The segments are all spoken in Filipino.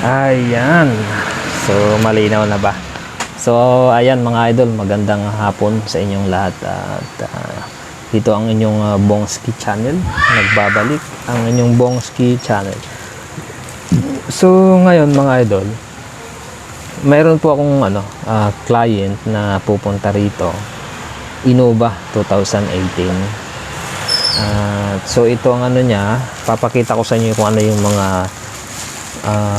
Ayan. So, malinaw na ba? So, ayan mga idol, magandang hapon sa inyong lahat. At dito ang inyong Bongski channel. Nagbabalik ang inyong Bongski channel. So, ngayon mga idol, mayroon po akong client na pupunta rito. Innova 2018. So, ito ang niya. Papakita ko sa inyo kung ano yung mga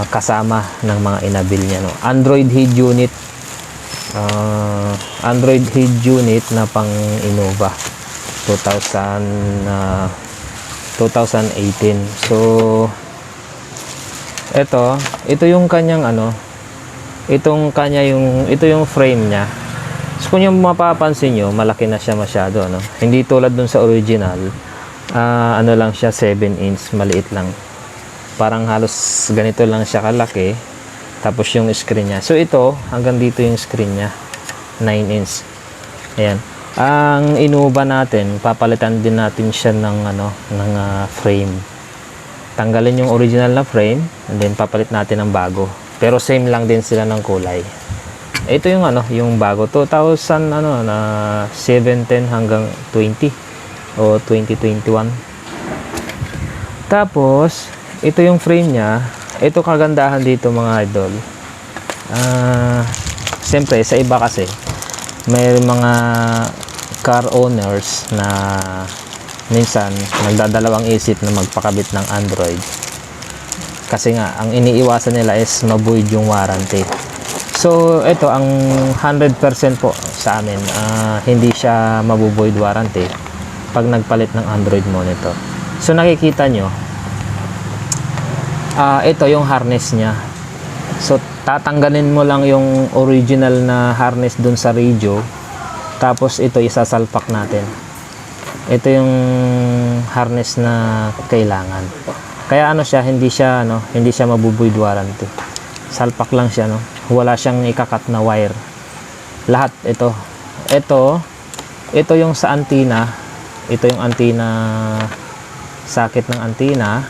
kasama ng mga inabil niya, no? Android head unit, Android head unit na pang Innova 2018. So ito yung kanyang ito yung frame niya. So kung yung mapapansin nyo, malaki na siya masyado, hindi tulad dun sa original. Lang siya, 7 inch, maliit lang. Parang halos ganito lang siya kalaki. Tapos yung screen niya. So ito, hanggang dito yung screen niya. 9 inch. Ayan. Ang Innova natin, papalitan din natin siya ng frame. Tanggalin yung original na frame and then papalit natin ng bago. Pero same lang din sila ng kulay. Ito yung yung bago, 2000 na 710 hanggang 20 o 2021. Tapos ito yung frame niya. Ito kagandahan dito mga idol. Siyempre sa iba kasi may mga car owners na minsan nagdadalawang isip na magpakabit ng Android. Kasi nga ang iniiwasan nila is ma-void yung warranty. So ito ang 100% po sa amin. Hindi siya mabu-void warranty pag nagpalit ng Android monitor. So nakikita nyo, ito yung harness niya. So tatanggalin mo lang yung original na harness dun sa radio, tapos ito isasalpak natin. Ito yung harness na kailangan. Kaya siya, hindi siya mabubuid warranty. Salpak lang siya, wala siyang ikakat na wire. Lahat ito yung sa antenna. Ito yung antenna, sakit ng antenna.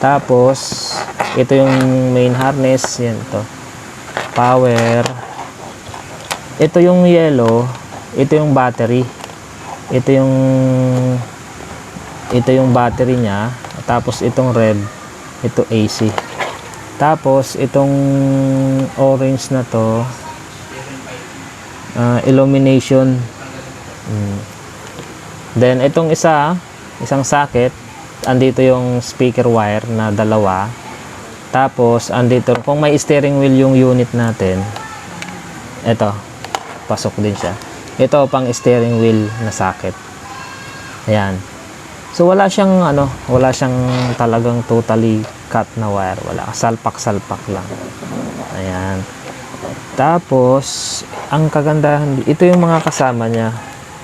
Tapos ito yung main harness, yan to. Power. Ito yung yellow, ito yung battery. Ito yung battery niya. Tapos itong red, ito AC. Tapos itong orange na to, illumination. Then itong isang socket, andito yung speaker wire na dalawa. Tapos andito, kung may steering wheel yung unit natin, ito pasok din siya. Ito pang steering wheel na socket. Ayan. So wala siyang talagang totally cut na wire. Wala, salpak lang. Ayan. Tapos ang kagandahan, ito yung mga kasama niya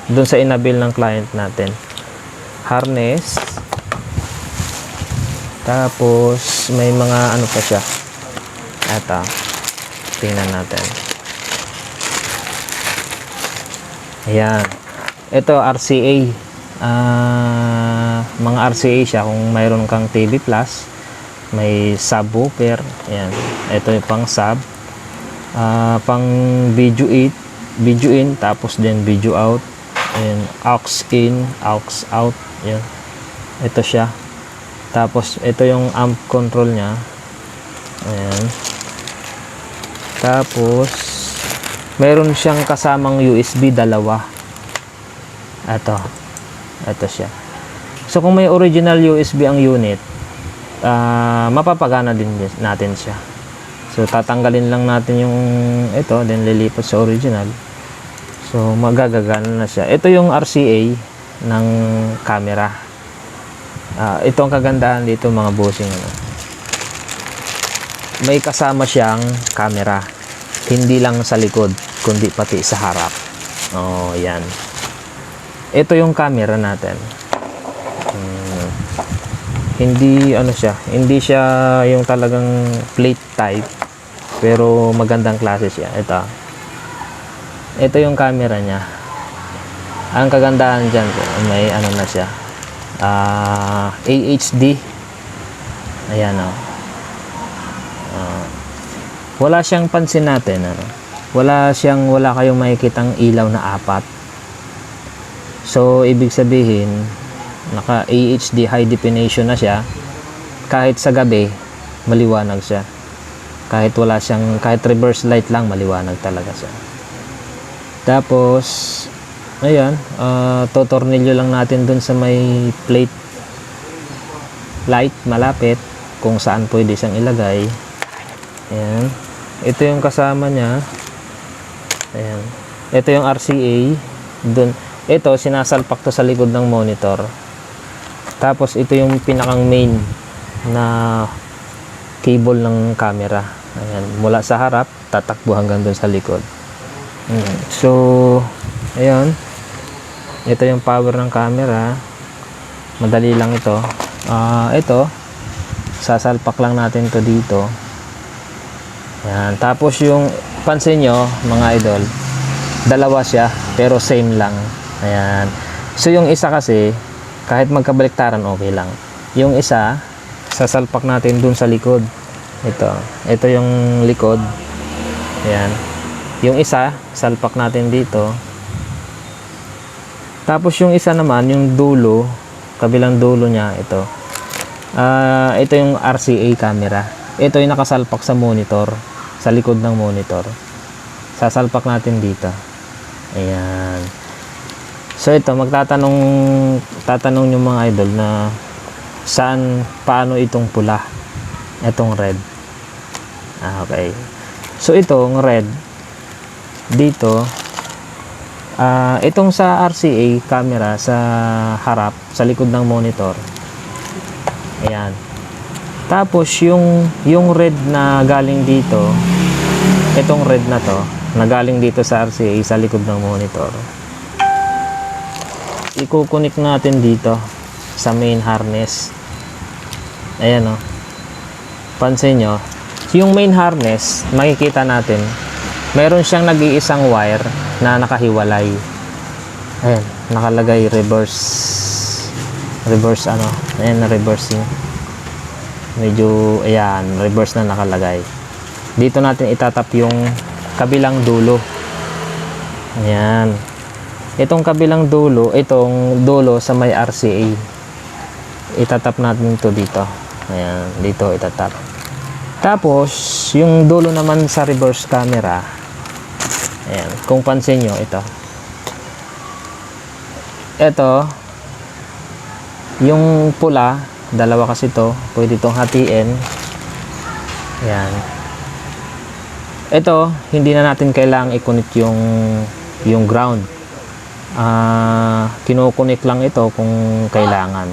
doon sa inabil ng client natin. Harness. Tapos may mga pa siya. Ito, tingnan natin. Ayan. Ito RCA. Mga RCA siya kung mayroon kang TV Plus. May subwoofer. Ayan. Ito yung pang sub. Pang video in, tapos din video out. Ayan. Aux in, aux out. Ayan. Ito siya. Tapos ito yung amp control niya. Ayan. Tapos meron siyang kasamang USB dalawa. Ito siya. So kung may original USB ang unit, mapapagana din natin siya. So tatanggalin lang natin yung ito, then lilipat sa original. So magagana na siya. Ito yung RCA ng camera. Ito ang kagandahan dito mga bossing. May kasama siyang camera. Hindi lang sa likod, kundi pati sa harap. Yan. Ito yung camera natin. Hindi hindi siya yung talagang plate type, pero magandang klase siya. Ito yung camera niya. Ang kagandahan diyan, may na siya. AHD. Ayan wala siyang pansin natin, ano. Wala kayong makikitang ilaw na apat. So, ibig sabihin, naka AHD high definition na siya. Kahit sa gabi, maliwanag siya. Kahit reverse light lang, maliwanag talaga siya. Tapos, ayan, totornilyo lang natin dun sa may plate light malapit kung saan pwede siyang ilagay. Ayan. Ito yung kasama niya. Ayan. Ito yung RCA. Dun. Ito, sinasalpak to sa likod ng monitor. Tapos, ito yung pinakang main na cable ng camera. Ayan. Mula sa harap, tatakbo hanggang dun sa likod. Ayan. So, ayan. Ito yung power ng camera. Madali lang ito. Ito, sasalpak lang natin to dito. Ayan. Tapos yung, pansin nyo, mga idol, dalawa siya, pero same lang. Ayan. So, yung isa kasi, kahit magkabaliktaran, okay lang. Yung isa, sasalpak natin dun sa likod. Ito yung likod. Ayan. Yung isa, salpak natin dito. Tapos yung isa naman, yung dulo, kabilang dulo niya, ito. Ito yung RCA camera. Ito yung nakasalpak sa monitor, sa likod ng monitor. Sasalpak natin dito. Ayan. So ito, tatanong yung mga idol na paano itong pula, itong red. Okay. So itong red, dito, itong sa RCA camera sa harap, sa likod ng monitor. Ayan. Tapos yung red na galing dito, itong red na to, na galing dito sa RCA sa likod ng monitor. Ikukunik natin dito sa main harness. Ayan o. Pansin nyo, yung main harness, makikita natin, meron siyang nag-iisang wire na nakahiwalay. Ayan, nakalagay reverse ano, ayan na reversing. Medyo, ayan, reverse na nakalagay. Dito natin itatap yung kabilang dulo. Ayan. Itong kabilang dulo, itong dulo sa may RCA. Itatap natin ito dito. Ayan, dito itatap. Tapos, yung dulo naman sa reverse camera, ayan, kung pansin nyo, ito. Ito, yung pula, dalawa kasi ito, pwede itong hatiin. Ayan. Ito, hindi na natin kailangang i-connect yung ground. Kinukunik lang ito kung kailangan.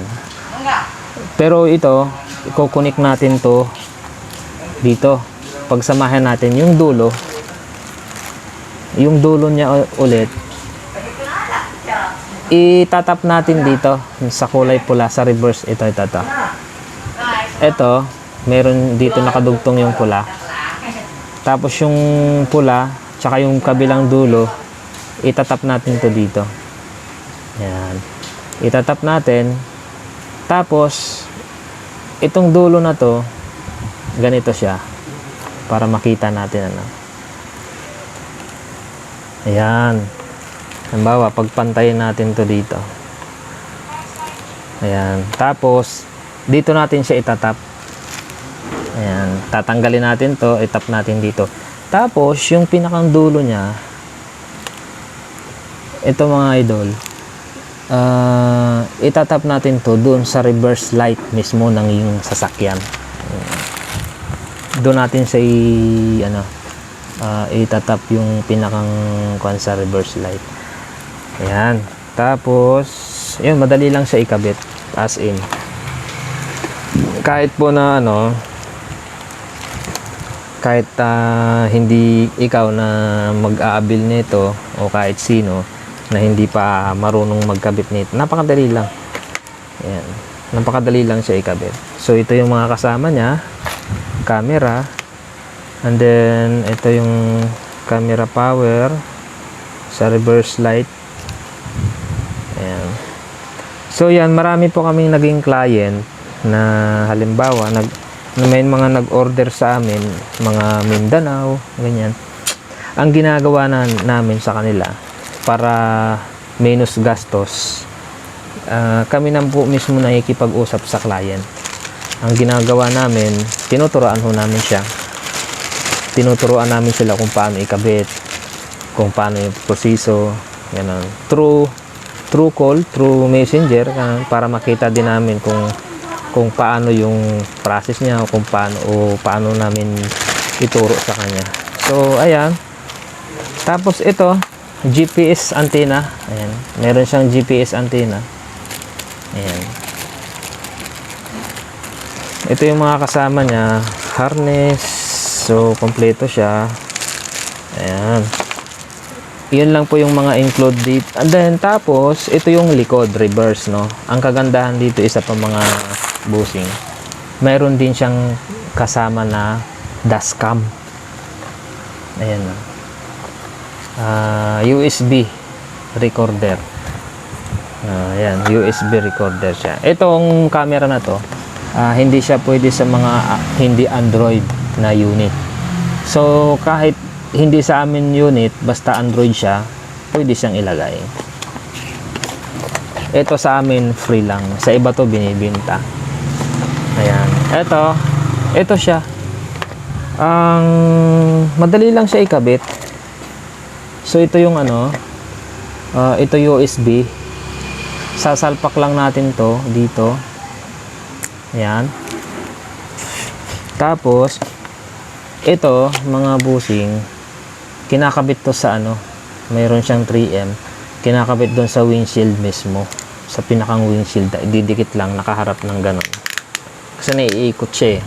Pero ito, i-connect natin to dito. Pagsamahin natin yung dulo niya ulit, itatap natin dito sa kulay pula sa reverse. Ito meron dito nakadugtong yung pula, tapos yung pula tsaka yung kabilang dulo, itatap natin to dito. Ayan, itatap natin. Tapos itong dulo na to, ganito siya para makita natin ano. Ayan. Halimbawa, pagpantayin natin to dito. Ayan. Tapos, dito natin siya itatap. Ayan. Tatanggalin natin to, itap natin dito. Tapos, yung pinakang dulo niya, ito mga idol, itatap natin to doon sa reverse light mismo ng yung sasakyan. Doon natin siya itatap yung pinakang sa reverse light. Ayan. Tapos, yun, madali lang siya ikabit. As in. Kahit po na kahit hindi ikaw na mag-aabil nito o kahit sino na hindi pa marunong magkabit nito, napakadali lang. Ayan. Napakadali lang siya ikabit. So, ito yung mga kasama niya. Camera. And then, ito yung camera power sa reverse light. Ayan. So, yan. Marami po kaming naging client na halimbawa, na may mga nag-order sa amin, mga Mindanao, ganyan. Ang ginagawa namin sa kanila para minus gastos, kami na po mismo nakikipag-usap sa client. Ang ginagawa namin, tinuturuan namin siya. Tinuturuan namin sila kung paano ikabit, kung paano yung proseso, ganun. Through call, through messenger, para makita din namin kung paano yung process niya, o kung paano namin ituro sa kanya. So, ayan. Tapos ito, GPS antenna. Ayan. Meron siyang GPS antenna. Ayan. Ito yung mga kasama niya. Harness. So, kompleto siya. Ayan. Yun lang po yung mga include dito. And then, tapos, ito yung likod, reverse, no? Ang kagandahan dito, isa pa mga busing. Mayroon din siyang kasama na dashcam. Ayan na. USB recorder. Ayan, USB recorder siya. Itong camera na to, hindi siya pwede sa mga hindi Android na unit. So, kahit hindi sa amin unit, basta Android siya, pwede siyang ilagay. Ito sa amin, free lang. Sa iba to binibenta. Ayan. Ito siya. Ang madali lang siya ikabit. So, ito yung ito USB. Sasalpak lang natin to dito. Ayan. Tapos, ito, mga busing, kinakabit to sa mayroon siyang 3M. Kinakabit doon sa windshield mismo. Sa pinakang windshield. Didikit lang, nakaharap ng ganon. Kasi naiikot siya eh.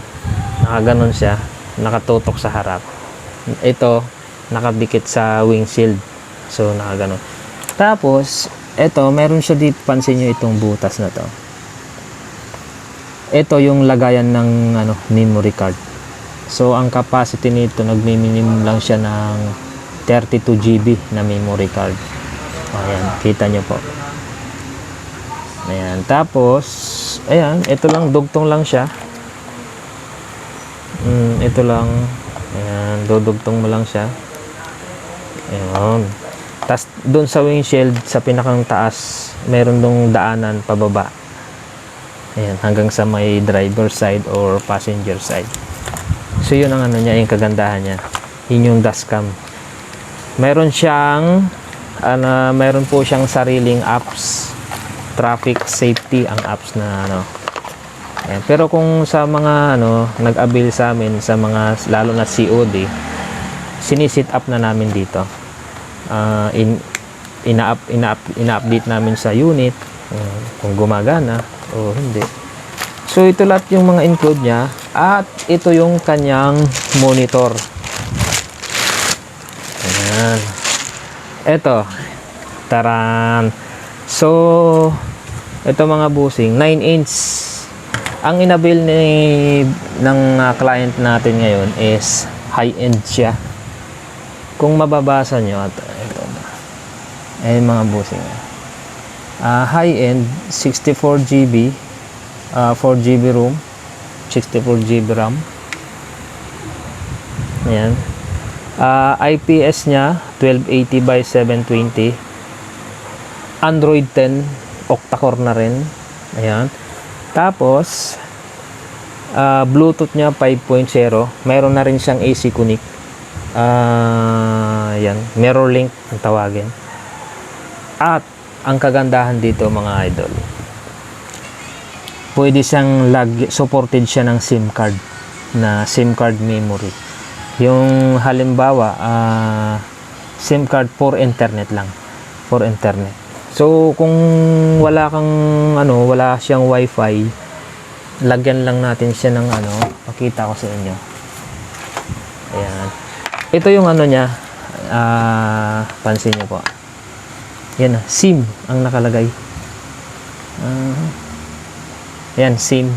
Nakaganon siya. Nakatutok sa harap. Ito, nakadikit sa windshield. So, nakaganon. Tapos, ito, meron siya dito. Pansin nyo itong butas na to. Ito yung lagayan ng memory card. So, ang capacity nito, nagmi-minimum lang siya ng 32 GB na memory card. Ayan, kita nyo po. Ayan, tapos, ayan, ito lang, dugtong lang siya. Ito lang. Ayan, dudugtong mo lang siya. Ayan. Tapos, doon sa windshield, sa pinakang taas, meron dong daanan pababa. Ayan, hanggang sa may driver side or passenger side. So, yun ang niya, yung kagandahan niya. Yun yung dashcam. Meron po siyang sariling apps. Traffic safety ang apps na Ayan. Pero kung sa mga nag-avail sa amin, sa mga lalo na COD, sinisit up na namin dito. Ina-update namin sa unit kung gumagana o hindi. So, ito lahat yung mga include niya. At ito yung kanyang monitor. Ayan. Ito. Taran. So, ito mga busing. 9-inch. Ang inabil ng client natin ngayon is high-end siya. Kung mababasa nyo, ito na. Ayan mga busing. High-end, 64 GB. 4 GB room. 64 GB RAM. Ayan. IPS niya 1280 by 720. Android 10 octa-core na rin. Ayan. Tapos Bluetooth niya 5.0. Mayroon na rin siyang AC connect. Ayan, mirror link ang tawagin. At ang kagandahan dito mga idol, pwede siyang supported siya ng SIM card, na SIM card memory. Yung halimbawa, SIM card for internet lang. For internet. So, kung wala siyang wifi, lagyan lang natin siya ng pakita ko sa inyo. Ayan. Ito yung niya, pansin nyo po. Yan, SIM ang nakalagay. Ayan, SIM.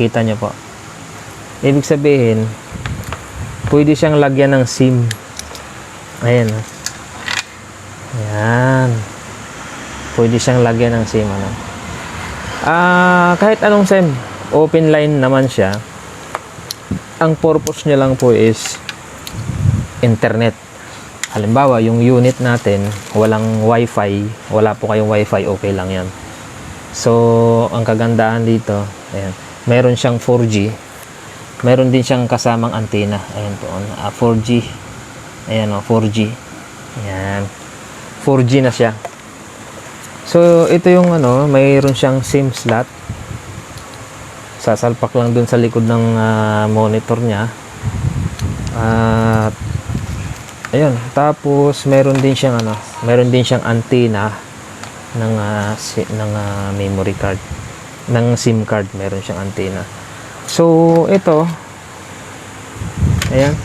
Kita nyo po. Ibig sabihin, pwede siyang lagyan ng SIM. Ayan. Ayan. Pwede siyang lagyan ng SIM. Kahit anong SIM, open line naman siya. ang purpose niya lang po is internet. Halimbawa, yung unit natin, walang wifi, wala po kayong wifi, okay lang yan. So, ang kagandahan dito, ayan, meron siyang 4G, meron din siyang kasamang antena, ayan po, 4G, ayan o, 4G, ayan, 4G na siya. So, ito yung ano, mayroon siyang SIM slot, sasalpak lang dun sa likod ng monitor niya, at ayun, tapos meron din siyang ano, meron din siyang antena ng memory card, ng SIM card, meron siyang antena. So ito, ayan,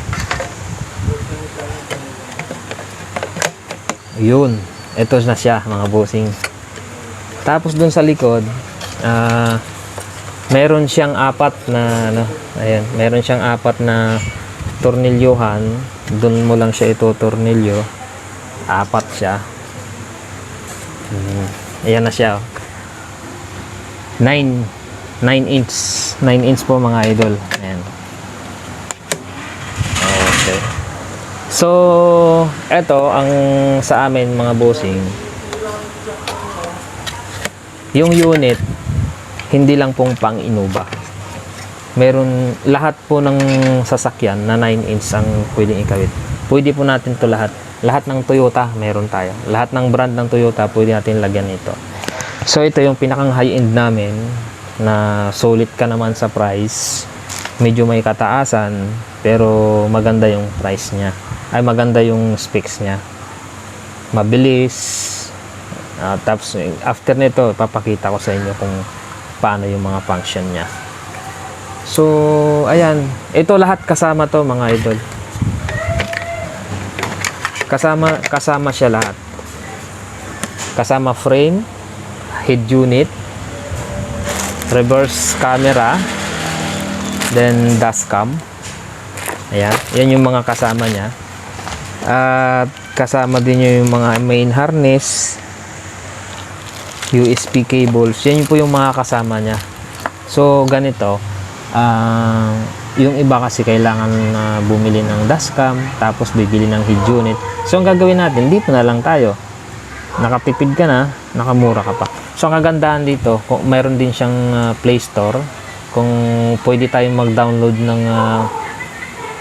yun, ito na siya mga bossing. Tapos dun sa likod, meron siyang apat na ano, ayan, meron siyang apat na tornilyuhan. Doon mo lang siya ito tornilyo, apat siya. Ayan na siya, 9 inch po mga idol. Ayan. Okay, so eto ang sa amin mga bossing, yung unit hindi lang pong pang Innova, meron lahat po ng sasakyan na 9 inch ang pwedeng ikawit. Pwede po natin to lahat. Lahat ng Toyota meron tayo. Lahat ng brand ng Toyota pwede natin lagyan ito. So ito yung pinakang high end namin na solid ka naman sa price. Medyo may kataasan pero maganda yung price niya. Ay maganda yung specs niya. Mabilis. Tapos after nito papakita ko sa inyo kung paano yung mga function niya. So, ayan. Ito lahat kasama to mga idol. Kasama siya lahat. Kasama frame, head unit, reverse camera, then dashcam. Ayan. Yan yung mga kasama niya. At kasama din yung mga main harness, USB cables. Yan po yung mga kasama niya. So, ganito. Yung iba kasi kailangan bumili ng dashcam, tapos bibili ng head unit. So ang gagawin natin, dito na lang tayo, nakatipid ka na, nakamura ka pa. So ang kagandahan dito, kung mayroon din siyang Play Store, kung pwede tayong mag-download ng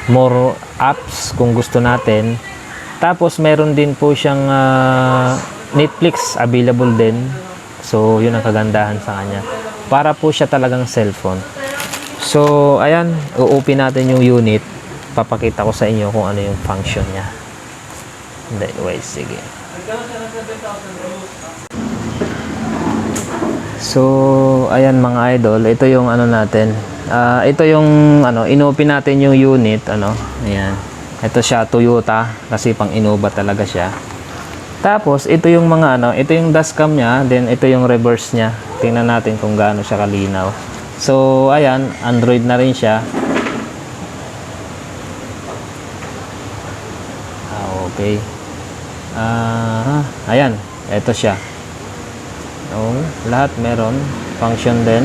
more apps kung gusto natin. Tapos meron din po siyang Netflix available din. So yun ang kagandahan sa kanya, para po siya talagang cellphone. So, ayan, u-open natin yung unit. Papakita ko sa inyo kung ano yung function niya. Wait, sige. So, ayan mga idol, ito yung ano natin. Ito yung ano, inopen natin yung unit, ano. Ayan. Ito siya Toyota kasi pang Innova talaga siya. Tapos, ito yung mga ano, ito yung dashcam niya, then ito yung reverse niya. Tingnan natin kung gaano siya kalinaw. So, ayan, Android na rin siya. Okay. Ayan, ito siya. Lahat meron. Function din.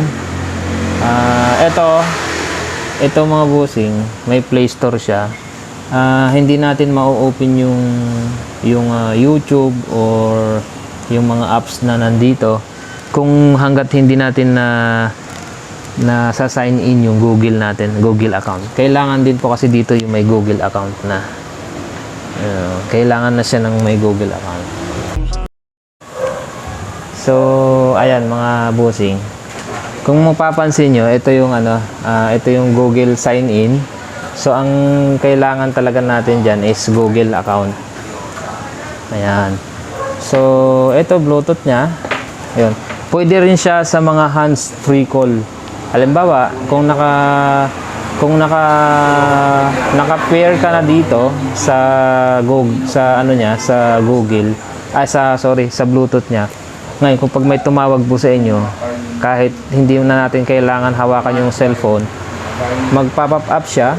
Ito mga bossing, may Play Store siya. Hindi natin ma-open yung YouTube or yung mga apps na nandito kung hanggat hindi natin na sa-sign in yung Google natin, Google account. Kailangan din po kasi dito yung may Google account na. Kailangan na siya ng may Google account. So, ayan mga bossing. Kung mapapansin nyo, ito yung ano, ito yung Google sign in. So, ang kailangan talaga natin dyan is Google account. Ayan. So, ito Bluetooth niya. Ayun. Pwede rin siya sa mga hands-free call. Halimbawa, kung naka-pair ka na dito sa Google, sa ano niya, sa Google, sa Bluetooth niya. Ngayon, kung pag may tumawag po sa inyo, kahit hindi na natin kailangan hawakan yung cellphone, mag-pop up siya,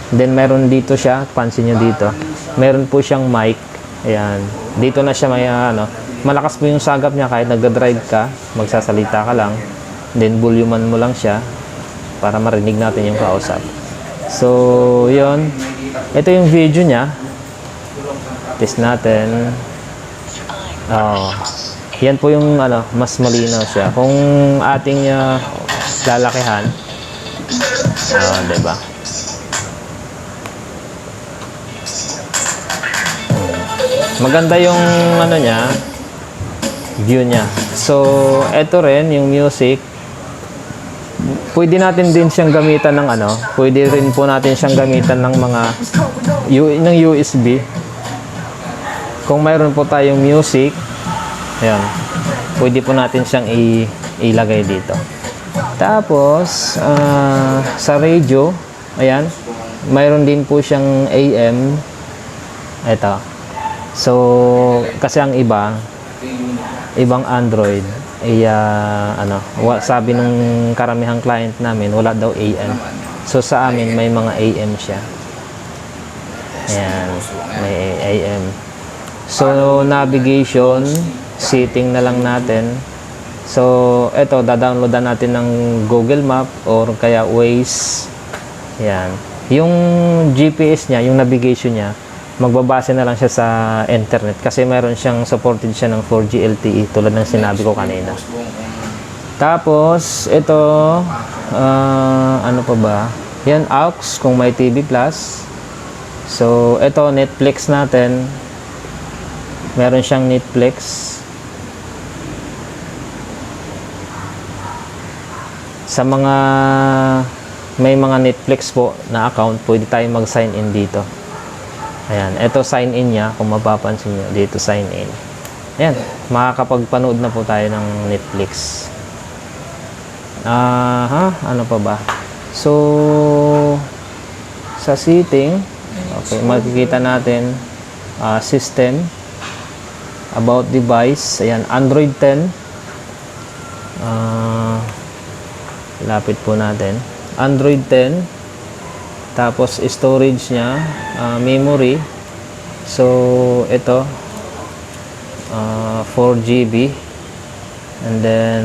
then meron dito siya, pansin niyo dito. Meron po siyang mic. Ayan. Dito na siya may malakas po yung sagap niya kahit nagda-drive ka, magsasalita ka lang. Then volumean mo lang siya para marinig natin yung kausap. So, yun. Ito yung video niya. Test natin. Oh. Yan po yung ano, mas malinaw siya. Kung ating lalakihan. Oh, 'di ba? Maganda yung ano niya, view niya. So, ito rin yung music. Pwede natin din siyang gamitan ng ano, pwede rin po natin siyang gamitan ng mga ng USB. Kung mayroon po tayong music, ayan, pwede po natin siyang ilagay dito. Tapos, sa radio, ayan, mayroon din po siyang AM. Ito. So, kasi ang ibang Android, ano, sabi nung karamihang client namin, wala daw AM. So, sa amin, may mga AM siya. Ayan, may AM. So, navigation, setting na lang natin. So, eto, dadownloadan natin ng Google Map or kaya Waze. Ayan. Yung GPS niya, yung navigation niya, magbabase na lang siya sa internet kasi mayroon siyang supported siya ng 4G LTE tulad ng sinabi ko kanina. Tapos, ito, ano pa ba? Yan, AUX kung may TV Plus. So, ito, Netflix natin. Meron siyang Netflix. Sa mga may mga Netflix po na account, pwede tayo mag-sign in dito. Ayan, ito sign in niya, kung mapapansin niyo, dito sign in. Ayan, makakapagpanood na po tayo ng Netflix. Ano pa ba? So, sa setting, okay, makikita natin, system, about device, ayan, Android 10. Lapit po natin. Android 10. Tapos storage niya, memory. So ito 4 GB. And then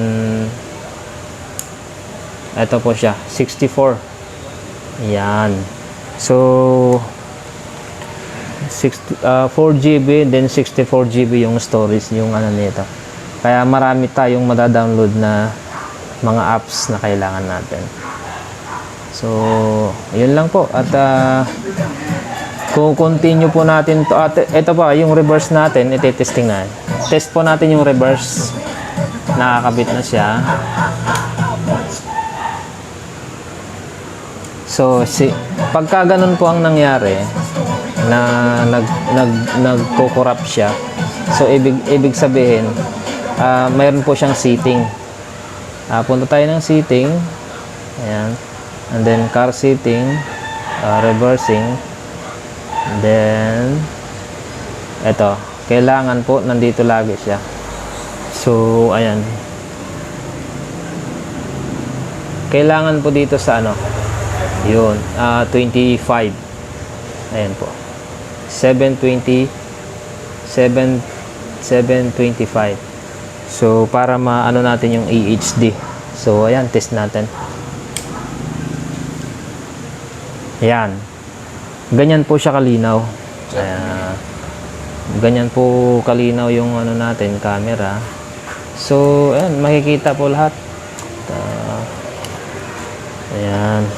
ito po siya, 64. Yan. So 4 GB then 64 GB yung storage yung ano nito. Kaya marami tayong madadownload na mga apps na kailangan natin. So, yun lang po. At kung continue po natin to, ito pa, yung reverse natin, iti-testing na. Test po natin yung reverse. Nakakabit na siya. So, pagka ganun po ang nangyari, na nagko-corrupt siya, so ibig sabihin, mayroon po siyang setting. Punta tayo ng setting. Ayan. And then car setting, reversing. And then eto, kailangan po nandito lagi siya. So ayan. Kailangan po dito sa ano? Yun, 25. Ayan po. 725. So para maano natin yung EHD. So ayan, test natin. Ayan. Ganyan po siya kalinaw. Ganyan po kalinaw yung ano natin, camera. So, ayan, makikita po lahat. Ayan.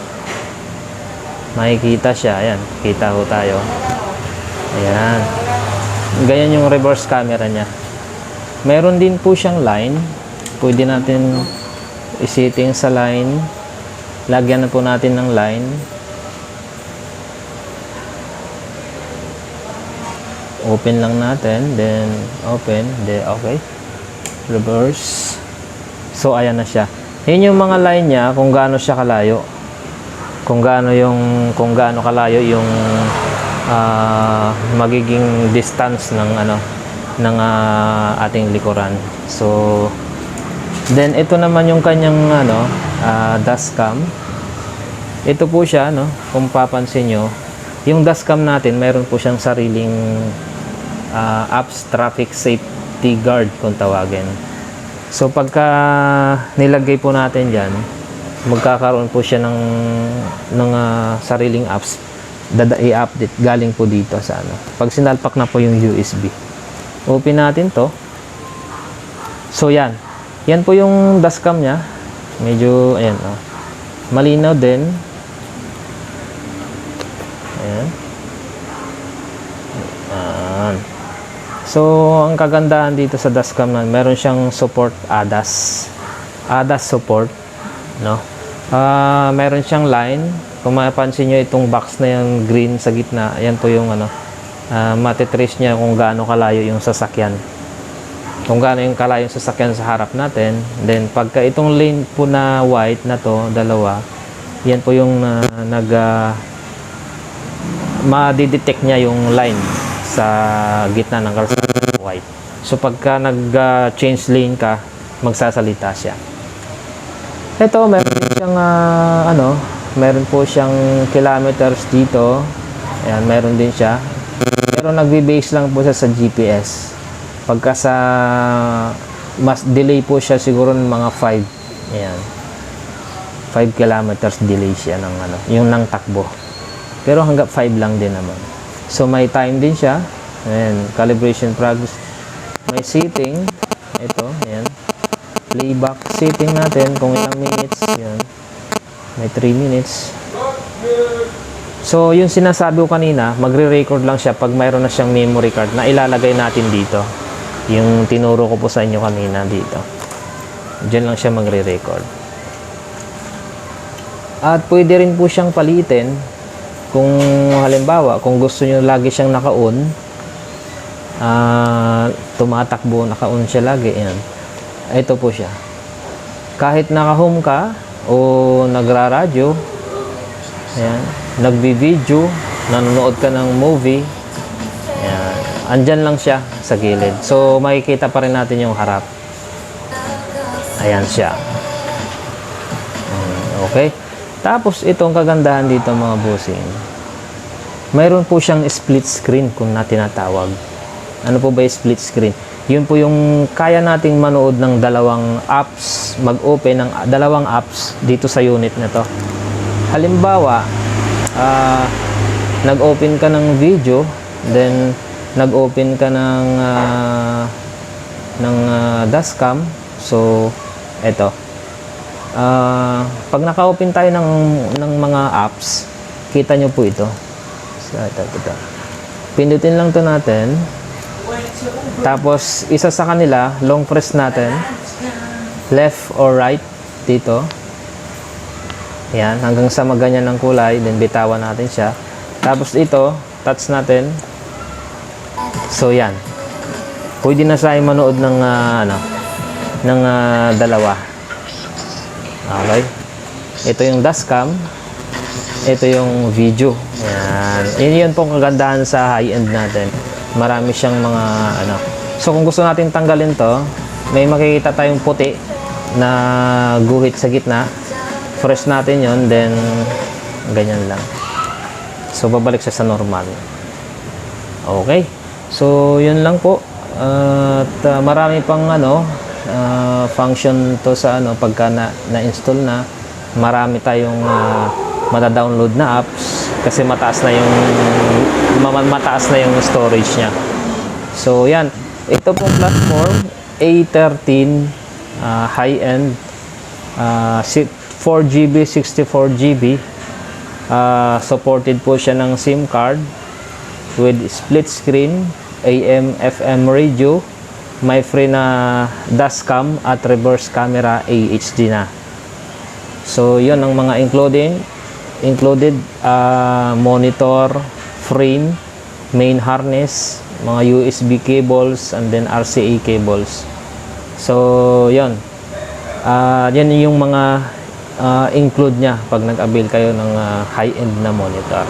Makikita siya. Ayan, kita po tayo. Ayan. Ganyan yung reverse camera niya. Meron din po siyang line. Pwede natin isetting sa line. Lagyan na po natin ng line. Open lang natin, then open, then okay. Reverse. So ayan na siya. Yun yung mga line niya kung gaano siya kalayo. Kung gaano kalayo yung magiging distance ng ano ng ating likuran. So then ito naman yung kanyang ano dashcam. Ito po siya, no, kung papansin nyo, yung dashcam natin mayroon po siyang sariling apps traffic safety guard kung tawagin. So pagka nilagay po natin diyan, magkakaroon po siya ng sariling apps. I-update galing po dito sa ano. Pag sinalpak na po yung USB. Open natin to. So yan. Yan po yung dashcam niya. Medyo ayan oh. Malinaw din. Ayan. Ayan. So ang kagandahan dito sa dashcam na meron siyang support ADAS. ADAS support, no? Meron siyang line. Kung mapapansin nyo itong box na yung green sa gitna, ayan po yung ano, matitrace niya kung gaano kalayo yung sasakyan. Kung gaano yung kalayo yung sasakyan sa harap natin. Then pagka itong lane po na white na to, dalawa, yan po yung ma-detect niya yung line sa gitna ng kalsada white. So pagka nag-change lane ka, magsasalita siya. Ito, meron din siyang meron po siyang kilometers dito. Ayan, meron din siya. Pero nagbe-base lang po siya sa GPS. Pagka sa mas delay po siya siguro ng mga 5. Ayan. 5 kilometers delay siya ng ano, yung nang takbo. Pero hanggang 5 lang din naman. So may time din siya. Ayan, calibration progress. May setting. Ito, ayan. Playback setting natin kung ilang minutes. Ayan. May 3 minutes. So, yung sinasabi ko kanina, magre-record lang siya pag mayroon na siyang memory card na ilalagay natin dito. Yung tinuro ko po sa inyo kanina dito. Diyan lang siya magre-record. At pwede rin po siyang palitin kung halimbawa, kung gusto nyo lagi siyang naka-on, tumatakbo, naka-on siya lagi. Ayan. Ito po siya. Kahit naka-home ka, o nagra-radyo, ayan, nagbi-video, nanonood ka ng movie, ayan, andyan lang siya sa gilid. So, makikita pa rin natin yung harap. Ayan siya. Okay. Tapos, itong kagandahan dito mga bossing, mayroon po siyang split screen kung tinatawag. Ano po ba yung split screen? Yun po yung kaya nating manood ng dalawang apps, mag-open ng dalawang apps dito sa unit na to. Halimbawa, nag-open ka ng video, then nag-open ka ng dashcam. So, eto. Pag naka-open tayo ng mga apps, kita nyo po ito. So, ito. Pindutin lang to natin. Tapos, isa sa kanila, long press natin. Left or right dito. Yan, hanggang sa maganyan ng kulay. Then, bitawan natin siya. Tapos, ito, touch natin. So, yan. Pwede na tayo manood ng, dalawa. Okay. Ito yung dashcam. Ito yung video. Yan. Yun pong kagandahan sa high-end natin. Marami siyang mga So kung gusto natin tanggalin to, may makikita tayong puti na guhit sa gitna. Press natin yon, then ganyan lang. So babalik siya sa normal. Okay. So yun lang po. At marami pang function to sa pagka na-install na. Marami tayong mata-download na apps kasi mataas na yung storage niya. So yan, ito pong platform A13 high-end 4GB 64GB supported po siya ng SIM card with split screen, AM FM radio, may free na dashcam at reverse camera AHD na. So yun ang mga included monitor, frame, main harness, mga USB cables, and then RCA cables. So, yun. Yan yung mga include niya pag nag-avail kayo ng high-end na monitor.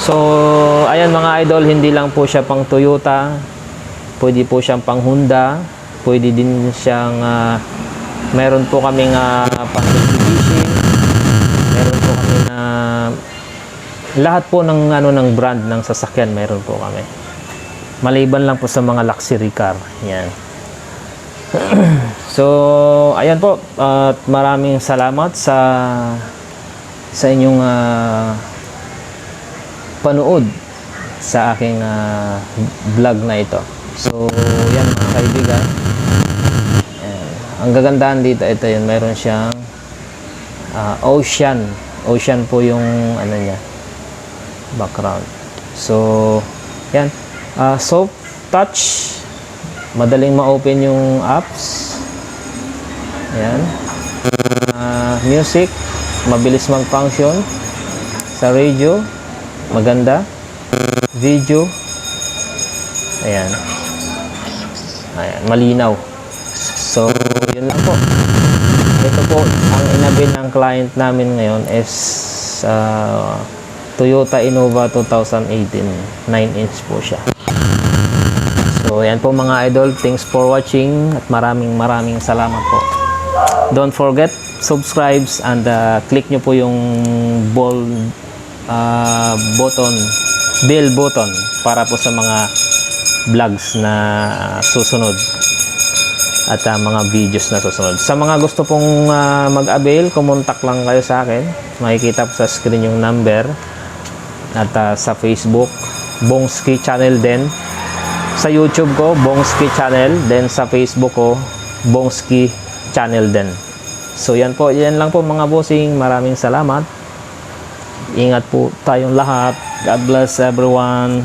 So, ayan mga idol, hindi lang po siya pang Toyota. Pwede po siyang pang Honda. Pwede din siyang meron po kaming pang Mitsubishi. Meron po kami na lahat po ng ng brand ng sasakyan meron po kami. Maliban lang po sa mga luxury car. Yan. So, ayan po. At maraming salamat sa inyong panood sa aking vlog na ito. So, yan mga kaibigan. Ayan. Ang gagandahan dito, ito yun, mayroon siyang ocean. Ocean po yung ano niya, background. So, yan. Soft touch. Madaling ma-open yung apps. Ayan. Music. Mabilis mag-function. Sa radio. Maganda. Video. Ayan. Ayan. Malinaw. So, yun lang po. Ito po, ang inabil ng client namin ngayon is Toyota Innova 2018. 9-inch po siya. So, yan po mga idol. Thanks for watching at maraming salamat po. Don't forget, subscribe and click nyo po yung bell button para po sa mga vlogs na susunod at mga videos na susunod. Sa mga gusto pong mag-avail, kumontak lang kayo sa akin. Makikita po sa screen yung number at sa Facebook, Bongski Channel din. Sa YouTube ko, Bongski Channel. Then sa Facebook ko, Bongski Channel din. So yan po, yan lang po mga bossing. Maraming salamat. Ingat po tayong lahat. God bless everyone.